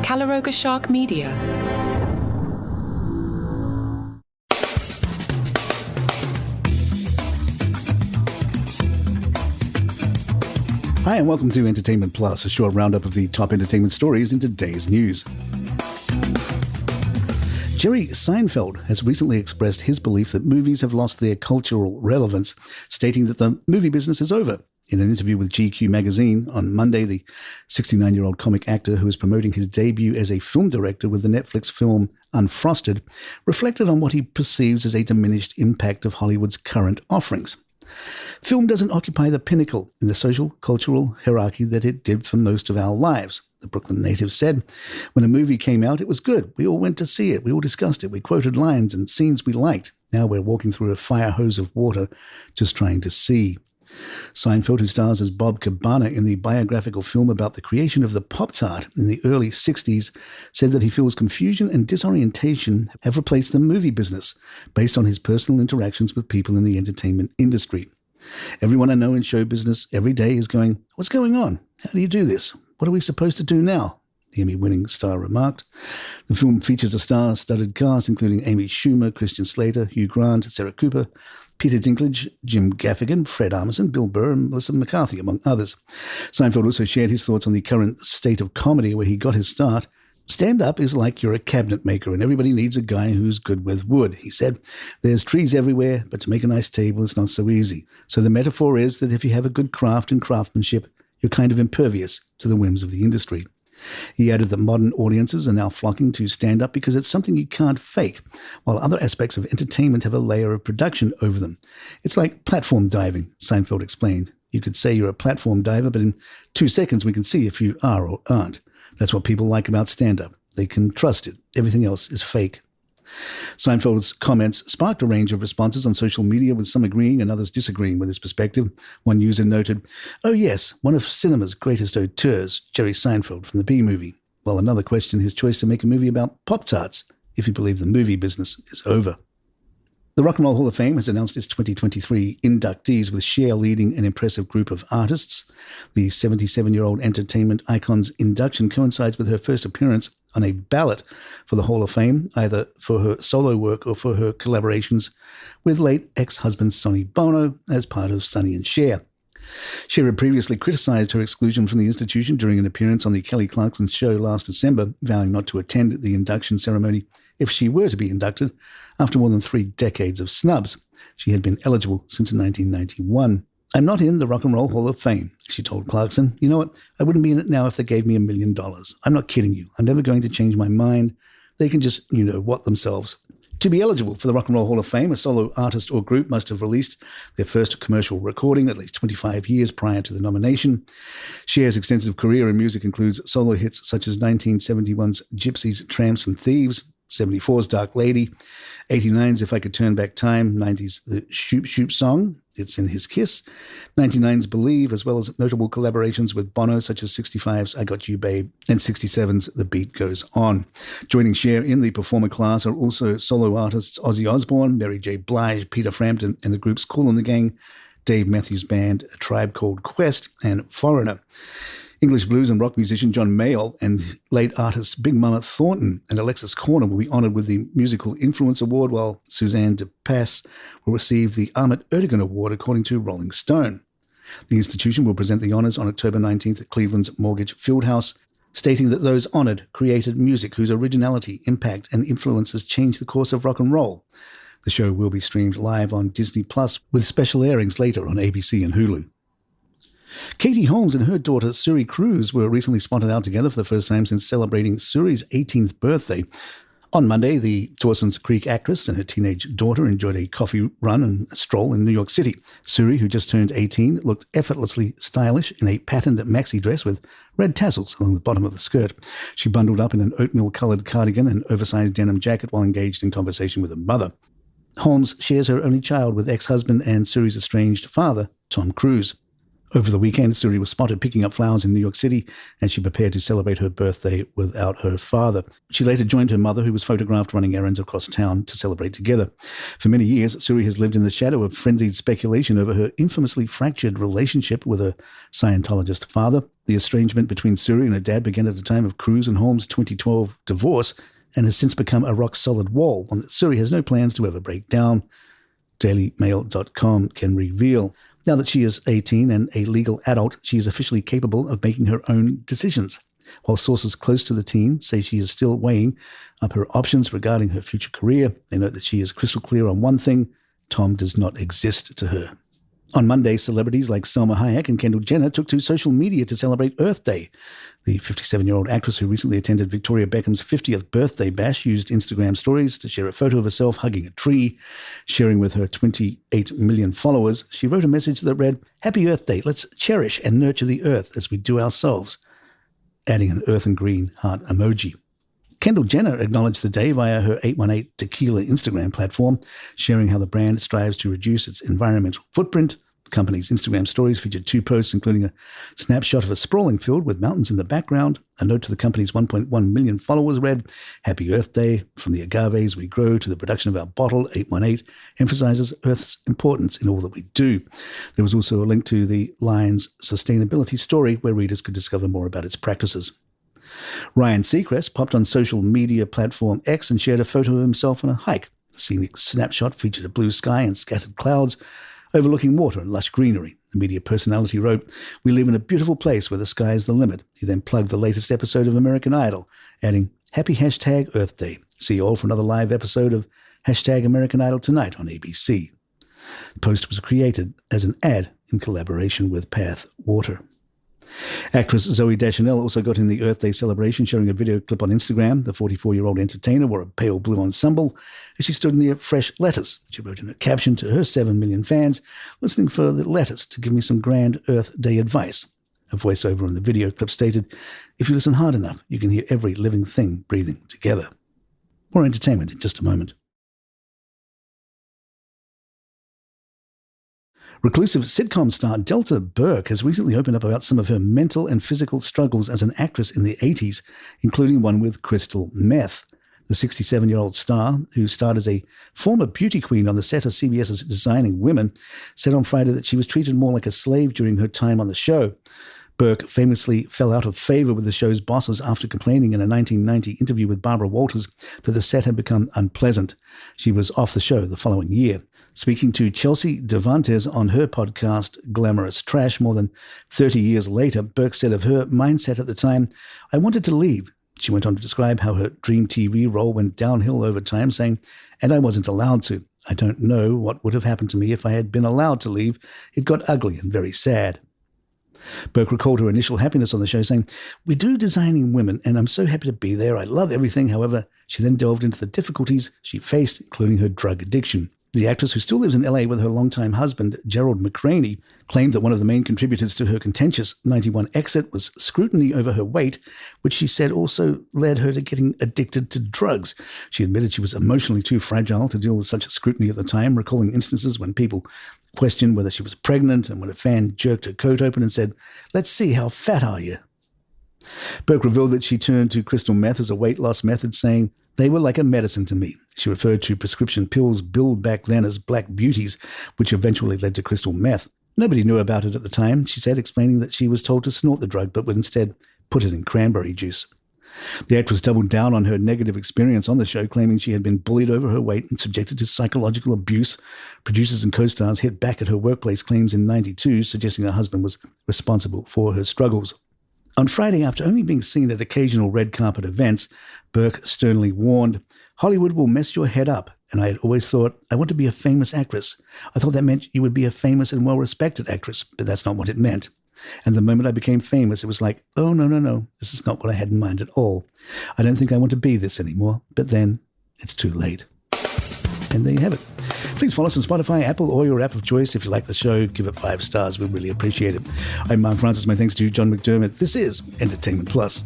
Calaroga Shark Media. Hi and welcome to Entertainment Plus, a short roundup of the top entertainment stories in today's news. Jerry Seinfeld has recently expressed his belief that movies have lost their cultural relevance, stating that the movie business is over. In an interview with GQ magazine on Monday, the 69-year-old comic actor who is promoting his debut as a film director with the Netflix film Unfrosted reflected on what he perceives as a diminished impact of Hollywood's current offerings. Film doesn't occupy the pinnacle in the social, cultural hierarchy that it did for most of our lives, the Brooklyn native said. When a movie came out, it was good. We all went to see it. We all discussed it. We quoted lines and scenes we liked. Now we're walking through a fire hose of water just trying to see. Seinfeld, who stars as Bob Cabana in the biographical film about the creation of the Pop-Tart in the early 60s, said that he feels confusion and disorientation have replaced the movie business based on his personal interactions with people in the entertainment industry. Everyone I know in show business every day is going, "What's going on? How do you do this? What are we supposed to do now?" the Emmy-winning star remarked. The film features a star-studded cast including Amy Schumer, Christian Slater, Hugh Grant, Sarah Cooper, Peter Dinklage, Jim Gaffigan, Fred Armisen, Bill Burr, and Melissa McCarthy, among others. Seinfeld also shared his thoughts on the current state of comedy where he got his start. "Stand-up is like you're a cabinet maker and everybody needs a guy who's good with wood," he said. "There's trees everywhere, but to make a nice table is not so easy. So the metaphor is that if you have a good craft and craftsmanship, you're kind of impervious to the whims of the industry." He added that modern audiences are now flocking to stand-up because it's something you can't fake, while other aspects of entertainment have a layer of production over them. "It's like platform diving," Seinfeld explained. "You could say you're a platform diver, but in 2 seconds we can see if you are or aren't. That's what people like about stand-up. They can trust it. Everything else is fake." Seinfeld's comments sparked a range of responses on social media, with some agreeing and others disagreeing with his perspective. One user noted, "Oh yes, one of cinema's greatest auteurs, Jerry Seinfeld from the B-movie," while another questioned his choice to make a movie about Pop-Tarts, if he believed the movie business is over. The Rock and Roll Hall of Fame has announced its 2023 inductees, with Cher leading an impressive group of artists. The 77-year-old entertainment icon's induction coincides with her first appearance on a ballot for the Hall of Fame, either for her solo work or for her collaborations with late ex-husband Sonny Bono as part of Sonny and Cher. Cher had previously criticized her exclusion from the institution during an appearance on the Kelly Clarkson show last December, vowing not to attend the induction ceremony if she were to be inducted after more than 3 decades of snubs. She had been eligible since 1991. "I'm not in the Rock and Roll Hall of Fame," she told Clarkson. "You know what? I wouldn't be in it now if they gave me $1 million. I'm not kidding you. I'm never going to change my mind. They can just, what themselves." To be eligible for the Rock and Roll Hall of Fame, a solo artist or group must have released their first commercial recording at least 25 years prior to the nomination. Cher's extensive career in music includes solo hits such as 1971's Gypsies, Tramps and Thieves, 74's Dark Lady, 89's If I Could Turn Back Time, 90's The Shoop Shoop Song, It's in His Kiss, 99's Believe, as well as notable collaborations with Bono such as 65's I Got You Babe and 67's The Beat Goes On. Joining Cher in the performer class are also solo artists Ozzy Osbourne, Mary J. Blige, Peter Frampton, and the groups Kool and the Gang, Dave Matthews Band, A Tribe Called Quest, and Foreigner. English blues and rock musician John Mayall and late artists Big Mama Thornton and Alexis Korner will be honoured with the Musical Influence Award, while Suzanne de Pass will receive the Ahmet Ertegun Award, according to Rolling Stone. The institution will present the honours on October 19th at Cleveland's Mortgage Fieldhouse, stating that those honoured created music whose originality, impact and influences changed the course of rock and roll. The show will be streamed live on Disney Plus, with special airings later on ABC and Hulu. Katie Holmes and her daughter Suri Cruz were recently spotted out together for the first time since celebrating Suri's 18th birthday. On Monday, the Dawson's Creek actress and her teenage daughter enjoyed a coffee run and a stroll in New York City. Suri, who just turned 18, looked effortlessly stylish in a patterned maxi dress with red tassels along the bottom of the skirt. She bundled up in an oatmeal-coloured cardigan and oversized denim jacket while engaged in conversation with her mother. Holmes shares her only child with ex-husband and Suri's estranged father, Tom Cruise. Over the weekend, Suri was spotted picking up flowers in New York City, and she prepared to celebrate her birthday without her father. She later joined her mother, who was photographed running errands across town, to celebrate together. For many years, Suri has lived in the shadow of frenzied speculation over her infamously fractured relationship with her Scientologist father. The estrangement between Suri and her dad began at the time of Cruz and Holmes' 2012 divorce and has since become a rock-solid wall, one that Suri has no plans to ever break down. DailyMail.com can reveal. Now that she is 18 and a legal adult, she is officially capable of making her own decisions. While sources close to the teen say she is still weighing up her options regarding her future career, they note that she is crystal clear on one thing: Tom does not exist to her. On Monday, celebrities like Salma and Kendall Jenner took to social media to celebrate Earth Day. The 57-year-old actress who recently attended Victoria Beckham's 50th birthday bash used Instagram stories to share a photo of herself hugging a tree. Sharing with her 28 million followers, she wrote a message that read, "Happy Earth Day, let's cherish and nurture the earth as we do ourselves," adding an earth and green heart emoji. Kendall Jenner acknowledged the day via her 818 Tequila Instagram platform, sharing how the brand strives to reduce its environmental footprint. The company's Instagram stories featured 2 posts, including a snapshot of a sprawling field with mountains in the background. A note to the company's 1.1 million followers read, "Happy Earth Day. From the agaves we grow to the production of our bottle, 818 emphasizes Earth's importance in all that we do." There was also a link to the line's sustainability story where readers could discover more about its practices. Ryan Seacrest popped on social media platform X and shared a photo of himself on a hike. The scenic snapshot featured a blue sky and scattered clouds overlooking water and lush greenery. The media personality wrote, "We live in a beautiful place where the sky is the limit." He then plugged the latest episode of American Idol, adding, "Happy #Earth Day. See you all for another live episode of #American Idol tonight on ABC." The post was created as an ad in collaboration with Path Water. Actress Zooey Deschanel also got in the Earth Day celebration, sharing a video clip on Instagram. The 44-year-old entertainer wore a pale blue ensemble as she stood near fresh lettuce. She wrote in a caption to her 7 million fans, "Listening for the lettuce to give me some grand Earth Day advice." A voiceover in the video clip stated, "If you listen hard enough, you can hear every living thing breathing together." More entertainment in just a moment. Reclusive sitcom star Delta Burke has recently opened up about some of her mental and physical struggles as an actress in the 80s, including one with crystal meth. The 67-year-old star, who starred as a former beauty queen on the set of CBS's Designing Women, said on Friday that she was treated more like a slave during her time on the show. Burke famously fell out of favor with the show's bosses after complaining in a 1990 interview with Barbara Walters that the set had become unpleasant. She was off the show the following year. Speaking to Chelsea Devantes on her podcast, Glamorous Trash, more than 30 years later, Burke said of her mindset at the time, "I wanted to leave." She went on to describe how her dream TV role went downhill over time, saying, "And I wasn't allowed to. I don't know what would have happened to me if I had been allowed to leave. It got ugly and very sad." Burke recalled her initial happiness on the show, saying, "We do Designing Women, and I'm so happy to be there. I love everything." However, she then delved into the difficulties she faced, including her drug addiction. The actress, who still lives in LA with her longtime husband, Gerald McCraney, claimed that one of the main contributors to her contentious 91 exit was scrutiny over her weight, which she said also led her to getting addicted to drugs. She admitted she was emotionally too fragile to deal with such scrutiny at the time, recalling instances when people questioned whether she was pregnant and when a fan jerked her coat open and said, "Let's see, how fat are you?" Burke revealed that she turned to crystal meth as a weight loss method, saying, "They were like a medicine to me." She referred to prescription pills billed back then as black beauties, which eventually led to crystal meth. Nobody knew about it at the time, she said, explaining that she was told to snort the drug but would instead put it in cranberry juice. The actress doubled down on her negative experience on the show, claiming she had been bullied over her weight and subjected to psychological abuse. Producers and co-stars hit back at her workplace claims in '92, suggesting her husband was responsible for her struggles. On Friday, after only being seen at occasional red carpet events, Burke sternly warned, "Hollywood will mess your head up, and I had always thought, I want to be a famous actress. I thought that meant you would be a famous and well-respected actress, but that's not what it meant. And the moment I became famous, it was like, oh, no, this is not what I had in mind at all. I don't think I want to be this anymore, but then it's too late." And there you have it. Please follow us on Spotify, Apple, or your app of choice. If you like the show, give it 5 stars. We really appreciate it. I'm Mark Francis. My thanks to John McDermott. This is Entertainment Plus.